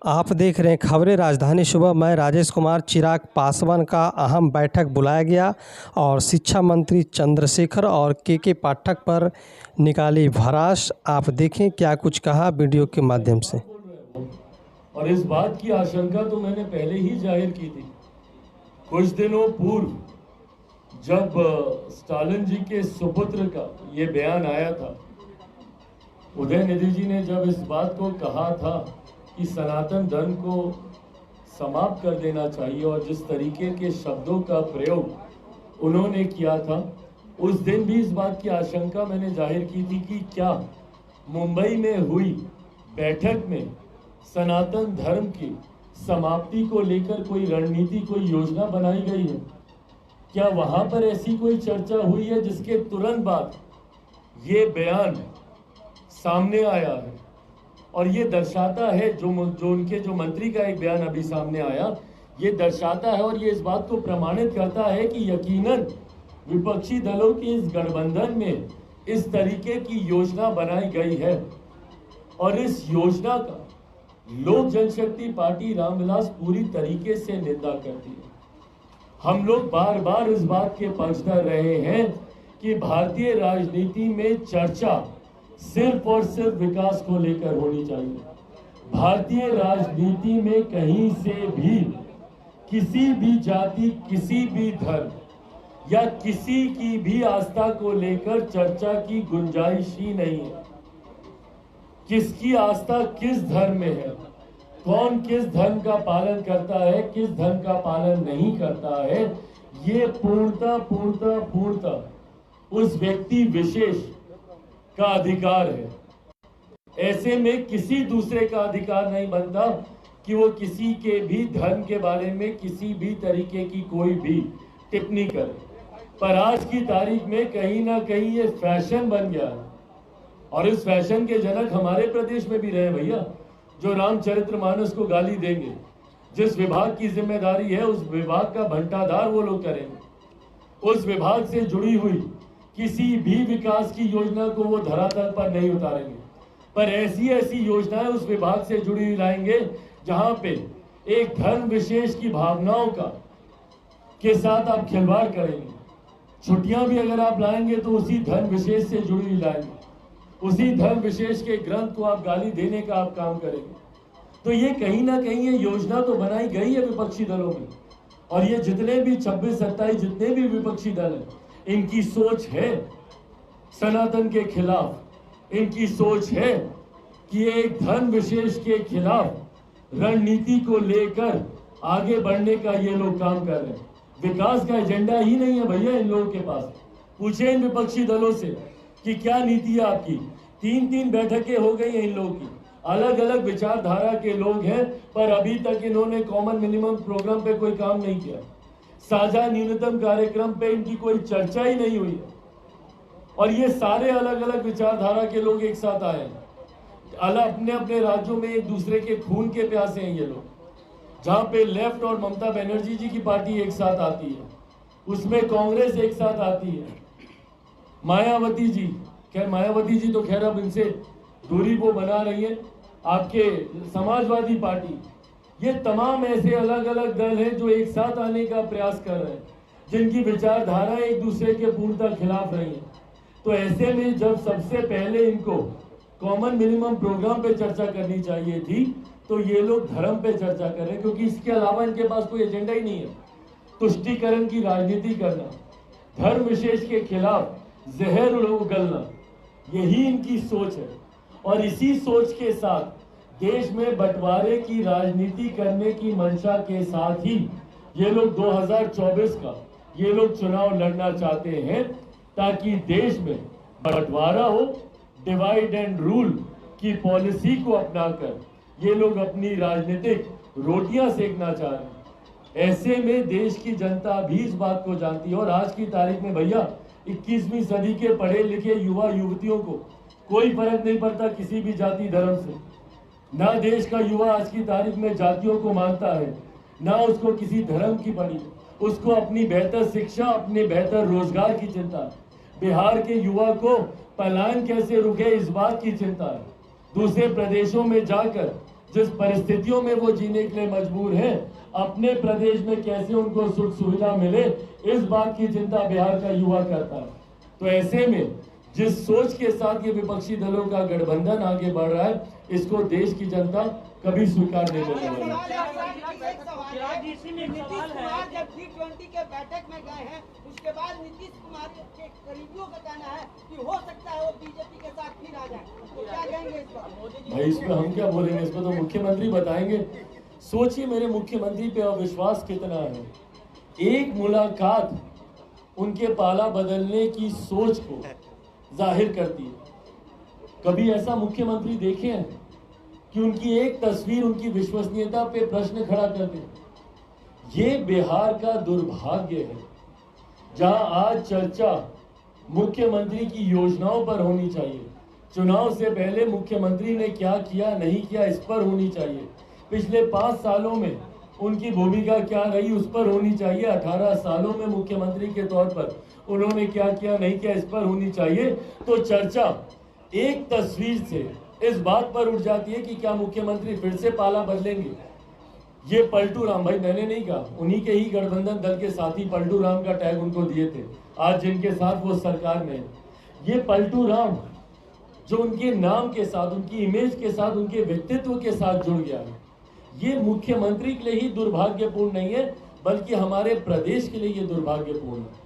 आप देख रहे हैं खबरें राजधानी सुबह। मैं राजेश कुमार। चिराग पासवान का अहम बैठक बुलाया गया और शिक्षा मंत्री चंद्रशेखर और के पाठक पर निकाली भड़ास। आप देखें क्या कुछ कहा वीडियो के माध्यम से। और इस बात की आशंका तो मैंने पहले ही जाहिर की थी। कुछ दिनों पूर्व जब स्टालिन जी के सुपुत्र का ये बयान आया था, उदयनिधि जी ने जब इस बात को कहा था कि सनातन धर्म को समाप्त कर देना चाहिए, और जिस तरीके के शब्दों का प्रयोग उन्होंने किया था, उस दिन भी इस बात की आशंका मैंने जाहिर की थी कि क्या मुंबई में हुई बैठक में सनातन धर्म की समाप्ति को लेकर कोई रणनीति, कोई योजना बनाई गई है? क्या वहां पर ऐसी कोई चर्चा हुई है जिसके तुरंत बाद ये बयान सामने आया है? और ये दर्शाता है जो उनके जो मंत्री का एक बयान अभी सामने आया, ये दर्शाता है और ये इस बात को प्रमाणित करता है कि यकीनन विपक्षी दलों के इस गठबंधन में इस तरीके की योजना बनाई गई है। और इस योजना का लोक जनशक्ति पार्टी रामविलास पूरी तरीके से निंदा करती है। हम लोग बार बार इस बात के पक्षधर रहे हैं कि भारतीय राजनीति में चर्चा सिर्फ और सिर्फ विकास को लेकर होनी चाहिए। भारतीय राजनीति में कहीं से भी किसी भी जाति, किसी भी धर्म या किसी की भी आस्था को लेकर चर्चा की गुंजाइश ही नहीं है। किसकी आस्था किस धर्म में है, कौन किस धर्म का पालन करता है, किस धर्म का पालन नहीं करता है, ये पूर्णतः उस व्यक्ति विशेष का अधिकार है। ऐसे में किसी दूसरे का अधिकार नहीं बनता कि वो किसी के भी धर्म के बारे में किसी भी तरीके की कोई भी टिप्पणी करे। पर आज की तारीख में कहीं ना कहीं ये फैशन बन गया है, और इस फैशन के जनक हमारे प्रदेश में भी रहे भैया, जो रामचरितमानस को गाली देंगे। जिस विभाग की जिम्मेदारी है उस विभाग का भंटाधार वो लोग करेंगे। उस विभाग से जुड़ी हुई किसी भी विकास की योजना को वो धरातल पर नहीं उतारेंगे, पर ऐसी योजनाएं उस विभाग से जुड़ी हुई लाएंगे जहां पे एक धर्म विशेष की भावनाओं का के साथ आप खिलवाड़ करेंगे। छुट्टियां भी अगर आप लाएंगे तो उसी धर्म विशेष से जुड़ी हुई लाएंगे, उसी धर्म विशेष के ग्रंथ को आप गाली देने का आप काम करेंगे। तो ये कहीं ना कहीं ये योजना तो बनाई गई है विपक्षी दलों में, और ये जितने भी 26-27 जितने भी विपक्षी दल हैं, इनकी सोच है सनातन के खिलाफ। इनकी सोच है कि एक धर्म विशेष के खिलाफ रणनीति को लेकर आगे बढ़ने का ये लोग काम कर रहे हैं। विकास का एजेंडा ही नहीं है भैया इन लोगों के पास। पूछे इन विपक्षी दलों से कि क्या नीति है आपकी। 3 बैठकें हो गई हैं इन लोगों की, अलग अलग विचारधारा के लोग हैं, पर अभी तक इन्होंने कॉमन मिनिमम प्रोग्राम पे कोई काम नहीं किया। साझा न्यूनतम कार्यक्रम पे इनकी कोई चर्चा ही नहीं हुई है। और ये सारे अलग अलग विचारधारा के लोग एक साथ आए हैं, अपने अपने राज्यों में एक दूसरे के खून के प्यासे हैं ये लोग। जहां पे लेफ्ट और ममता बनर्जी जी की पार्टी एक साथ आती है, उसमें कांग्रेस एक साथ आती है, मायावती जी, खैर मायावती जी तो खैर अब इनसे दूरी वो बना रही है, आपके समाजवादी पार्टी, ये तमाम ऐसे अलग अलग दल हैं जो एक साथ आने का प्रयास कर रहे हैं, जिनकी विचारधारा एक दूसरे के पूर्णतः खिलाफ रही है। तो ऐसे में जब सबसे पहले इनको कॉमन मिनिमम प्रोग्राम पे चर्चा करनी चाहिए थी, तो ये लोग धर्म पे चर्चा कर रहे हैं, क्योंकि इसके अलावा इनके पास कोई एजेंडा ही नहीं है। तुष्टीकरण की राजनीति करना, धर्म विशेष के खिलाफ जहर उगलना, यही इनकी सोच है। और इसी सोच के साथ देश में बंटवारे की राजनीति करने की मंशा के साथ ही ये लोग 2024 का ये लोग चुनाव लड़ना चाहते हैं, ताकि देश में बंटवारा हो, डिवाइड एंड रूल की पॉलिसी को अपनाकर ये लोग अपनी राजनीतिक रोटियां सेकना चाह रहे हैं। ऐसे में देश की जनता भी इस बात को जानती है। और आज की तारीख में भैया 21वीं सदी के पढ़े लिखे युवा युवतियों को कोई फर्क नहीं पड़ता किसी भी जाति धर्म से। ना देश का युवा आज की तारीख में जातियों को मानता है, ना उसको किसी धर्म की पड़ी, उसको अपनी बेहतर शिक्षा, अपने बेहतर रोजगार की चिंता है। बिहार के युवा को पलायन कैसे रुके इस बात की चिंता है। दूसरे प्रदेशों में जाकर जिस परिस्थितियों में वो जीने के लिए मजबूर हैं, अपने प्रदेश में कैसे उनको सुख सुविधा मिले, इस बात की चिंता बिहार का युवा करता है। तो ऐसे में जिस सोच के साथ ये विपक्षी दलों का गठबंधन आगे बढ़ रहा है, इसको देश की जनता कभी स्वीकार नहीं करने वाली। नीतीश कुमार जब G20 के बैठक में गए हैं, उसके बाद नीतीश कुमार के करीबियों का कहना है कि हो सकता है वो बीजेपी के साथ फिर आ जाए। तो क्या कहेंगे इस पर? भाई इस पर हम क्या बोलेंगे, इसको तो मुख्यमंत्री बताएंगे। सोचिए मेरे मुख्यमंत्री पे अविश्वास कितना है। एक मुलाकात उनके पाला बदलने की सोच को जाहिर करती है। कभी ऐसा मुख्यमंत्री देखे हैं कि उनकी एक तस्वीर उनकी विश्वसनीयता पे प्रश्न खड़ा कर दे? ये बिहार का दुर्भाग्य है, जहां आज चर्चा मुख्यमंत्री की योजनाओं पर होनी चाहिए, चुनाव से पहले मुख्यमंत्री ने क्या किया नहीं किया इस पर होनी चाहिए, पिछले 5 सालों में उनकी भूमिका क्या रही उस पर होनी चाहिए, 18 सालों में मुख्यमंत्री के तौर पर उन्होंने क्या किया नहीं किया इस पर होनी चाहिए। तो चर्चा एक तस्वीर से इस बात पर उठ जाती है कि क्या मुख्यमंत्री फिर से पाला बदलेंगे। ये पलटू राम, भाई मैंने नहीं कहा, उन्हीं के ही गठबंधन दल के साथी पलटू राम का टैग उनको दिए थे, आज जिनके साथ वो सरकार में है। ये पलटू राम जो उनके नाम के साथ, उनकी इमेज के साथ, उनके व्यक्तित्व के साथ जुड़ गया है, ये मुख्यमंत्री के लिए ही दुर्भाग्यपूर्ण नहीं है, बल्कि हमारे प्रदेश के लिए ये दुर्भाग्यपूर्ण है।